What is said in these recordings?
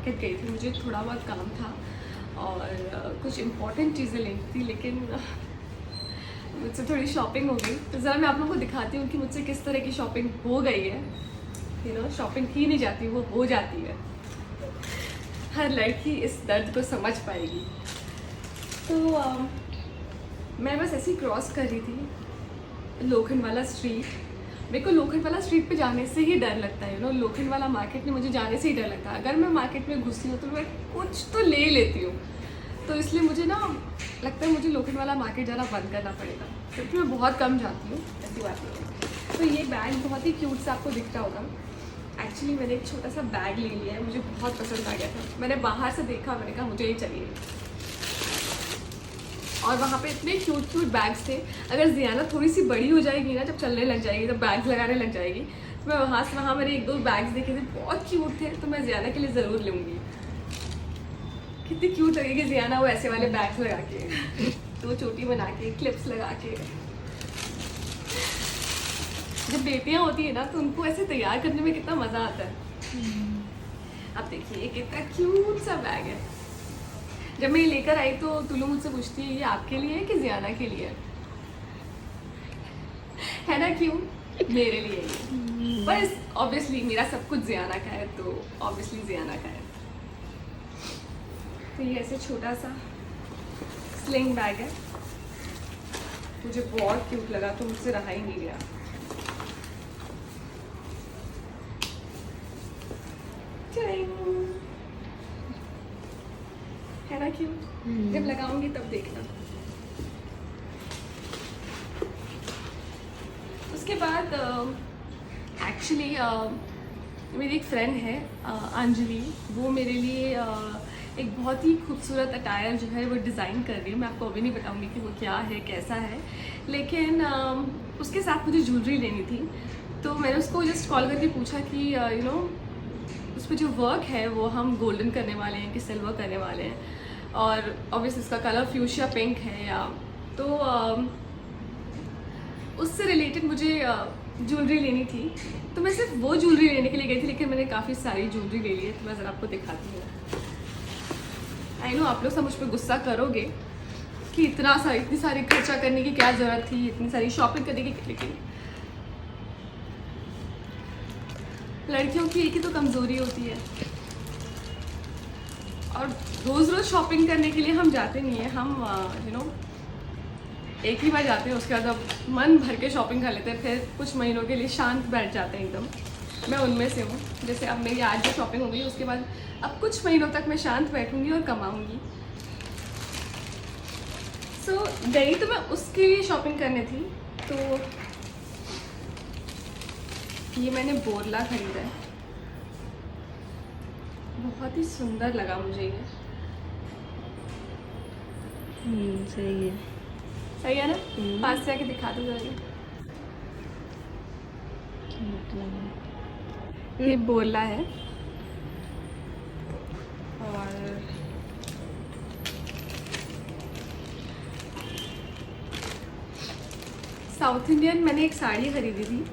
Market गई थी, मुझे थोड़ा बहुत काम था और कुछ इम्पोर्टेंट चीज़ें लेनी थी, लेकिन मुझसे थोड़ी शॉपिंग हो गई। तो ज़रा मैं आप लोगों को दिखाती हूँ कि मुझसे किस तरह की शॉपिंग हो गई है। शॉपिंग की नहीं जाती, वो हो जाती है। हर लड़की इस दर्द को समझ पाएगी। तो मैं बस ऐसे ही क्रॉस कर रही थी लोखंड वाला स्ट्रीट। मेरे को लोखंड वाला स्ट्रीट पे जाने से ही डर लगता है। लोखंड वाला मार्केट में मुझे जाने से ही डर लगता है। अगर मैं मार्केट में घुसी हूँ तो मैं कुछ तो ले लेती हूँ, तो इसलिए मुझे लगता है मुझे लोखंड वाला मार्केट जाना बंद करना पड़ेगा, क्योंकि मैं बहुत कम जाती हूँ, ऐसी बात नहीं है। तो ये बैग बहुत ही क्यूट सा आपको दिख रहा होगा। एक्चुअली मैंने एक छोटा सा बैग ले लिया है, मुझे बहुत पसंद आ गया था। मैंने बाहर से देखा, मैंने कहा मुझे ये चाहिए, और वहाँ पे इतने क्यूट क्यूट बैग्स थे। अगर जियाना थोड़ी सी बड़ी हो जाएगी ना, जब चलने लग जाएगी, जब बैग्स लगाने लग जाएगी, तो मैं वहाँ मैंने 1-2 बैग्स देखे थे, बहुत क्यूट थे, तो मैं जियाना के लिए ज़रूर लूँगी। कितनी क्यूट लगेगी जियाना वो ऐसे वाले बैग्स लगा के, तो चोटी बना के, क्लिप्स लगा के। जब बेटियाँ होती है ना, तो उनको ऐसे तैयार करने में कितना मज़ा आता है। अब देखिए कितना क्यूट सा बैग है। जब मैं लेकर आई तो तुलू मुझसे पूछती है ये आपके लिए है कि जियाना के लिए है ना? क्यों? मेरे लिए ये, पर ऑब्वियसली मेरा सब कुछ जियाना का है, तो ऑब्वियसली जियाना का है। तो ये ऐसे छोटा सा स्लिंग बैग है, मुझे बहुत क्यूट लगा, तो मुझसे रहा ही नहीं गया। है ना क्यूट? जब लगाऊंगी तब देखना। उसके बाद एक्चुअली मेरी एक फ्रेंड है अंजलि, वो मेरे लिए एक बहुत ही खूबसूरत अटायर जो है वो डिज़ाइन कर रही है। मैं आपको अभी नहीं बताऊंगी कि वो क्या है, कैसा है, लेकिन उसके साथ मुझे ज्वेलरी लेनी थी। तो मैंने उसको जस्ट कॉल करके पूछा कि उस पर जो वर्क है वो हम गोल्डन करने वाले हैं कि सिल्वर करने वाले हैं, और ऑब्वियसली इसका कलर फ्यूशिया पिंक है या तो उससे रिलेटेड मुझे ज्वेलरी लेनी थी। तो मैं सिर्फ वो ज्वेलरी लेने के लिए गई थी, लेकिन मैंने काफ़ी सारी ज्वेलरी ले ली है, तो मैं ज़रा आपको दिखाती हूँ। आई नो आप लोग सब मुझ पर गुस्सा करोगे कि इतनी सारी खर्चा करने की क्या ज़रूरत थी, इतनी सारी शॉपिंग करने की, लेकिन लड़कियों की एक ही तो कमज़ोरी होती है, और रोज़ रोज़ शॉपिंग करने के लिए हम जाते नहीं हैं। हम एक ही बार जाते हैं, उसके बाद अब मन भर के शॉपिंग कर लेते हैं, फिर कुछ महीनों के लिए शांत बैठ जाते हैं एकदम। मैं उनमें से हूँ। जैसे अब मेरी आज जो शॉपिंग हो गई, उसके बाद अब कुछ महीनों तक मैं शांत बैठूंगी और कमाऊंगी। सो गई तो मैं उसके लिए शॉपिंग करने थी। तो ये मैंने बोरला खरीदा है, बहुत ही सुंदर लगा मुझे ये। सही है, सही है ना? पास से आके दिखा दो जरा। ये बोरला है, और साउथ इंडियन मैंने एक साड़ी खरीदी थी,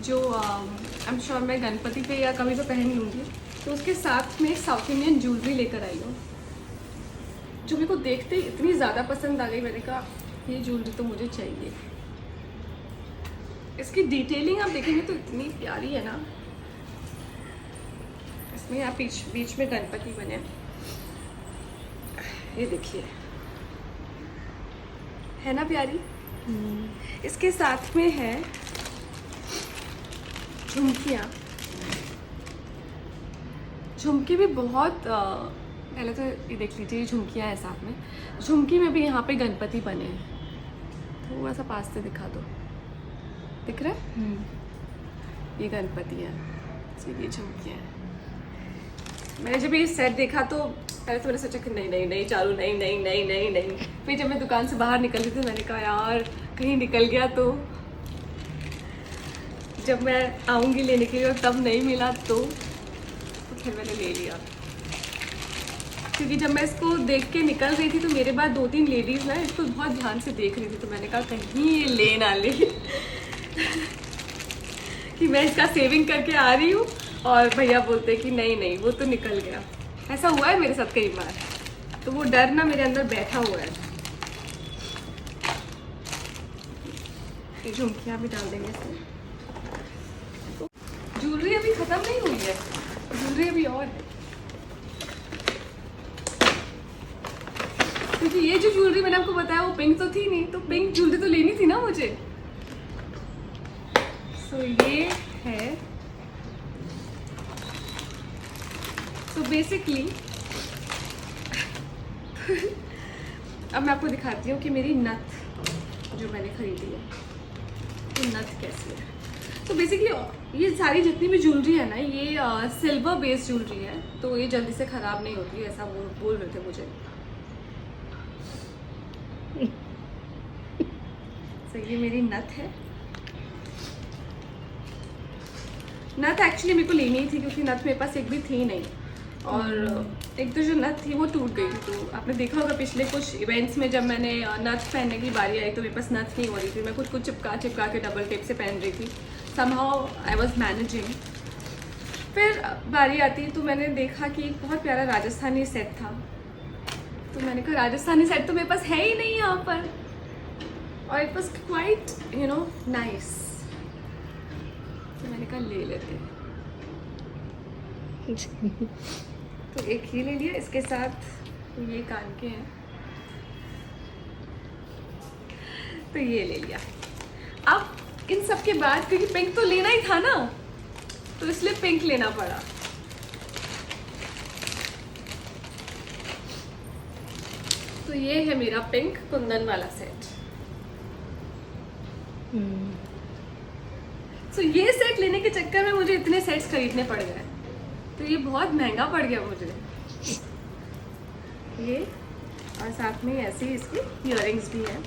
जो आई एम श्योर मैं गणपति पे या कभी तो पहन लूँगी। तो उसके साथ में साउथ इंडियन ज्वेलरी लेकर आई हूँ, जो मेरे को देखते ही इतनी ज़्यादा पसंद आ गई। मैंने कहा ये ज्वेलरी तो मुझे चाहिए। इसकी डिटेलिंग आप देखेंगे तो इतनी प्यारी है ना। इसमें यहाँ बीच में गणपति बने, ये देखिए, है ना प्यारी? इसके साथ में है झुमकियाँ। झुमकी भी बहुत पहले तो ये देख लीजिए, ये झुमकियाँ हैं साथ में। झुमकी में भी यहाँ पे गणपति बने हैं, थोड़ा सा पास से दिखा दो, दिख रहा है? ये गणपति है, ये झुमकियाँ हैं। मैंने जब ये सेट देखा तो पहले तो मैंने सोचा कि नहीं चालू, नहीं। फिर जब मैं दुकान से बाहर निकल रही थी, मैंने कहा यार कहीं निकल गया तो, जब मैं आऊँगी लेने के लिए और तब नहीं मिला तो फिर मैंने ले लिया। क्योंकि जब मैं इसको देख के निकल रही थी तो मेरे बाद 2-3 लेडीज़ ना इसको बहुत ध्यान से देख रही थी, तो मैंने कहा कहीं ये ले ना ले कि मैं इसका सेविंग करके आ रही हूँ और भैया बोलते कि नहीं वो तो निकल गया। ऐसा हुआ है मेरे साथ कई बार, तो वो डर ना मेरे अंदर बैठा हुआ है। ये झुमकियाँ भी डाल देंगे इसमें। ज्वेलरी अभी खत्म नहीं हुई है, ज्वेलरी अभी और है, क्योंकि ये जो ज्वेलरी मैंने आपको बताया वो पिंक तो थी नहीं, तो पिंक ज्वेलरी तो लेनी थी ना मुझे। सो ये है, सो बेसिकली अब मैं आपको दिखाती हूँ कि मेरी नथ जो मैंने खरीदी है वो नथ कैसी है। तो बेसिकली ये सारी जितनी भी ज्वेलरी है ना, ये सिल्वर बेस्ड ज्वेलरी है, तो ये जल्दी से ख़राब नहीं होती, ऐसा वो बोल रहे थे मुझे। तो ये मेरी नथ है। नथ एक्चुअली मेरे को लेनी ही थी, क्योंकि नथ मेरे पास एक भी थी नहीं, और एक तो जो नथ थी वो टूट गई थी। तो आपने देखा होगा पिछले कुछ इवेंट्स में जब मैंने नथ पहनने की बारी आई तो मेरे पास नथ नहीं हो रही थी, मैं कुछ चिपका के डबल टेप से पहन रही थी। Somehow I was managing. फिर बारी आती तो मैंने देखा कि एक बहुत प्यारा राजस्थानी सेट था, तो मैंने कहा राजस्थानी सेट तो मेरे पास है ही नहीं यहाँ पर, और इट वॉज क्वाइट नाइस, तो मैंने कहा ले लेते हैं। तो एक ही ले लिया, इसके साथ ये कान के हैं, तो ये ले लिया। अब इन सब के बाद, क्योंकि पिंक तो लेना ही था ना, तो इसलिए पिंक लेना पड़ा। तो ये है मेरा पिंक कुंदन वाला सेट। तो ये सेट लेने के चक्कर में मुझे इतने सेट्स खरीदने पड़ गए, तो ये बहुत महंगा पड़ गया मुझे ये, और साथ में ऐसे ही इसके इयररिंग्स भी हैं।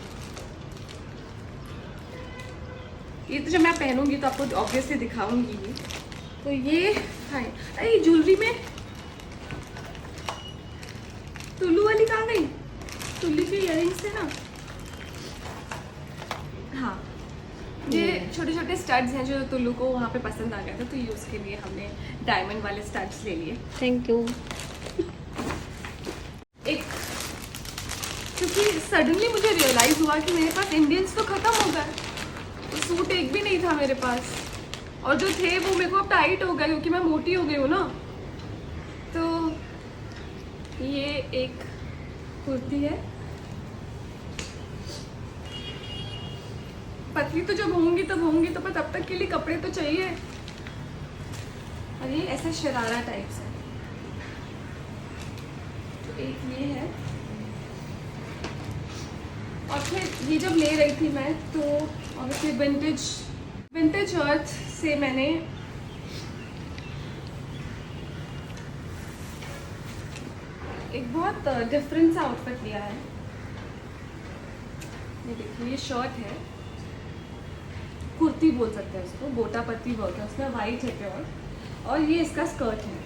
ये तो जब मैं पहनूंगी तो आपको ऑब्वियसली दिखाऊंगी ही। तो ये हाँ, अरे ज्वेलरी में टुल्लू वाली कहाँ गई? टुल्लू के इयररिंग्स थे ना, हाँ, ये छोटे छोटे स्टड्स हैं जो टुल्लू को वहाँ पे पसंद आ गया था, तो ये उसके लिए हमने डायमंड वाले स्टड्स ले लिए। Thank you. एक, क्योंकि सडनली मुझे रियलाइज हुआ कि मेरे पास इंडियंस तो खत्म हो गए, तो सूट एक भी नहीं था मेरे पास, और जो थे वो मेरे को अब टाइट हो गए क्योंकि मैं मोटी हो गई हूँ ना। तो ये एक कुर्ती है, पतली तो जब होंगी तब होंगी, तो पर तब तक के लिए कपड़े तो चाहिए। और ये ऐसा शरारा टाइप से, तो एक ये है। और फिर ये जब ले रही थी मैं, तो ऑब्वियसली विंटेज अर्थ से मैंने एक बहुत डिफरेंट सा आउटफिट लिया है। ये देखिए, ये शर्ट है, कुर्ती बोल सकते हैं उसको, गोटा पत्ती बोलते हैं, उसमें वाइट है प्योर, और ये इसका स्कर्ट है।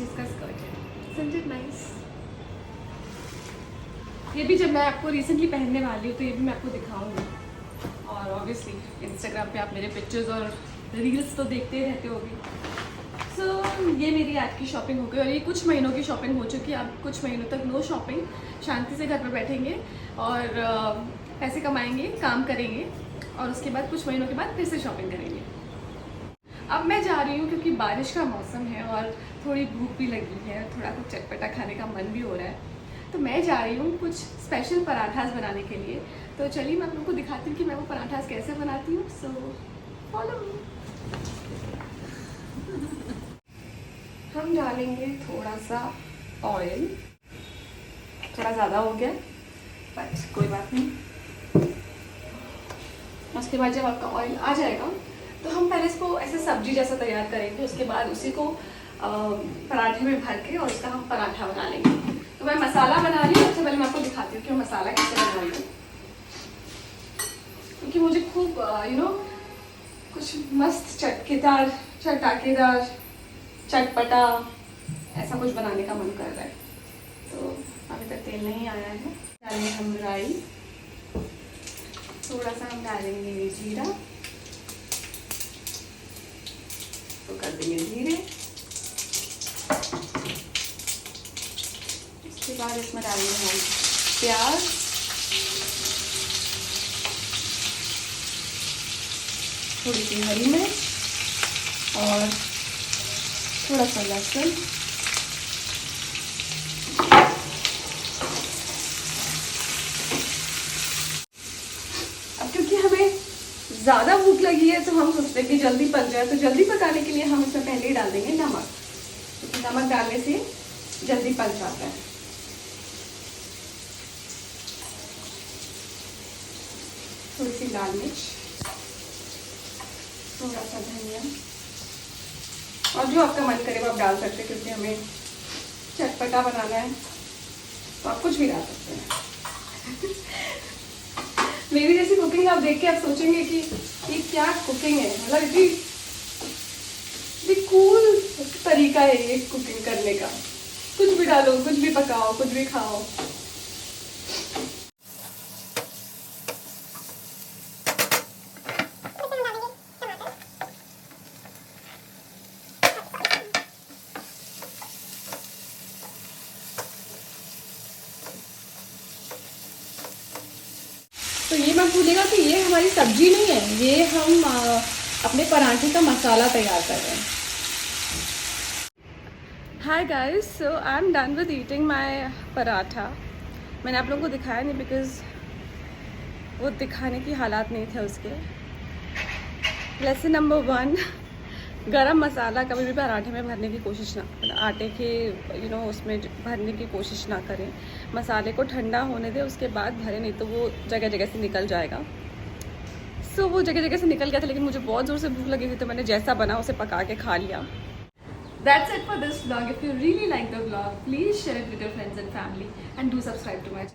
इसका स्कर्ट है, isn't it nice? ये भी जब मैं आपको रिसेंटली पहनने वाली हूँ तो ये भी मैं आपको दिखाऊंगी, और ऑब्वियसली इंस्टाग्राम पे आप मेरे पिक्चर्स और रील्स तो देखते ही रहते होगे। सो ये मेरी आज की शॉपिंग हो गई, और ये कुछ महीनों की शॉपिंग हो चुकी है। अब कुछ महीनों तक नो शॉपिंग, शांति से घर पर बैठेंगे और पैसे कमाएंगे, काम करेंगे, और उसके बाद कुछ महीनों के बाद फिर से शॉपिंग करेंगे। अब मैं जा रही हूँ क्योंकि बारिश का मौसम है और थोड़ी भूख भी लगी है, थोड़ा कुछ चटपटा खाने का मन भी हो रहा है, तो मैं जा रही हूँ कुछ स्पेशल पराठास बनाने के लिए। तो चलिए मैं आप लोगों को दिखाती हूँ कि मैं वो पराठास कैसे बनाती हूँ। So follow me. हम डालेंगे थोड़ा सा ऑयल, थोड़ा ज़्यादा हो गया बट कोई बात नहीं। उसके बाद जब आपका ऑयल आ जाएगा तो हम पहले इसको ऐसे सब्जी जैसा तैयार करेंगे, उसके बाद उसी को पराठे में भर के और उसका हम पराठा बना लेंगे। तो मैं मसाला बना रही हूँ, सबसे पहले मैं आपको दिखाती हूँ कि मैं मसाला कैसे बना रही हूँ, क्योंकि मुझे खूब कुछ मस्त चटाकेदार चटपटा ऐसा कुछ बनाने का मन कर रहा है। तो अभी तक तेल नहीं आया है, डालेंगे हम राई, हम डालेंगे जीरा, तो कर देंगे धीरे। उसके बाद इसमें डालेंगे हम प्याज, थोड़ी सी हरी मिर्च और थोड़ा सा लहसुन। अब क्योंकि हमें ज़्यादा भूख लगी है तो हम सोचते हैं कि जल्दी पक जाए, तो जल्दी पकाने के लिए हम इसमें पहले ही डाल देंगे नमक, क्योंकि नमक डालने से जल्दी पक जाता है। थोड़ी सी लाल मिर्च, थोड़ा सा धनिया, और जो आपका मन करे वो आप डाल सकते हैं, क्योंकि हमें चटपटा बनाना है तो आप कुछ भी डाल सकते हैं। मेरी जैसी कुकिंग आप देख के आप सोचेंगे कि ये क्या कुकिंग है, मतलब इतनी कूल तरीका है ये कुकिंग करने का। कुछ भी डालो, कुछ भी पकाओ, कुछ भी खाओ। तो ये मत भूलिएगा कि ये हमारी सब्जी नहीं है, ये हम अपने पराठे का मसाला तैयार कर रहे हैं। Hi guys, so I am done with eating my paratha. मैंने आप लोगों को दिखाया नहीं बिकॉज वो दिखाने की हालात नहीं थे उसके। लेसन नंबर 1, गरम मसाला कभी भी पराठे में भरने की कोशिश ना, आटे के उसमें भरने की कोशिश ना करें। मसाले को ठंडा होने दें, उसके बाद भरें, नहीं तो वो जगह जगह से निकल जाएगा। सो वो जगह जगह से निकल गया था, लेकिन मुझे बहुत ज़ोर से भूख लगी थी तो मैंने जैसा बना उसे पका के खा लिया। That's it for this vlog. If you really like the vlog, please share it with your friends and family and do subscribe to my channel.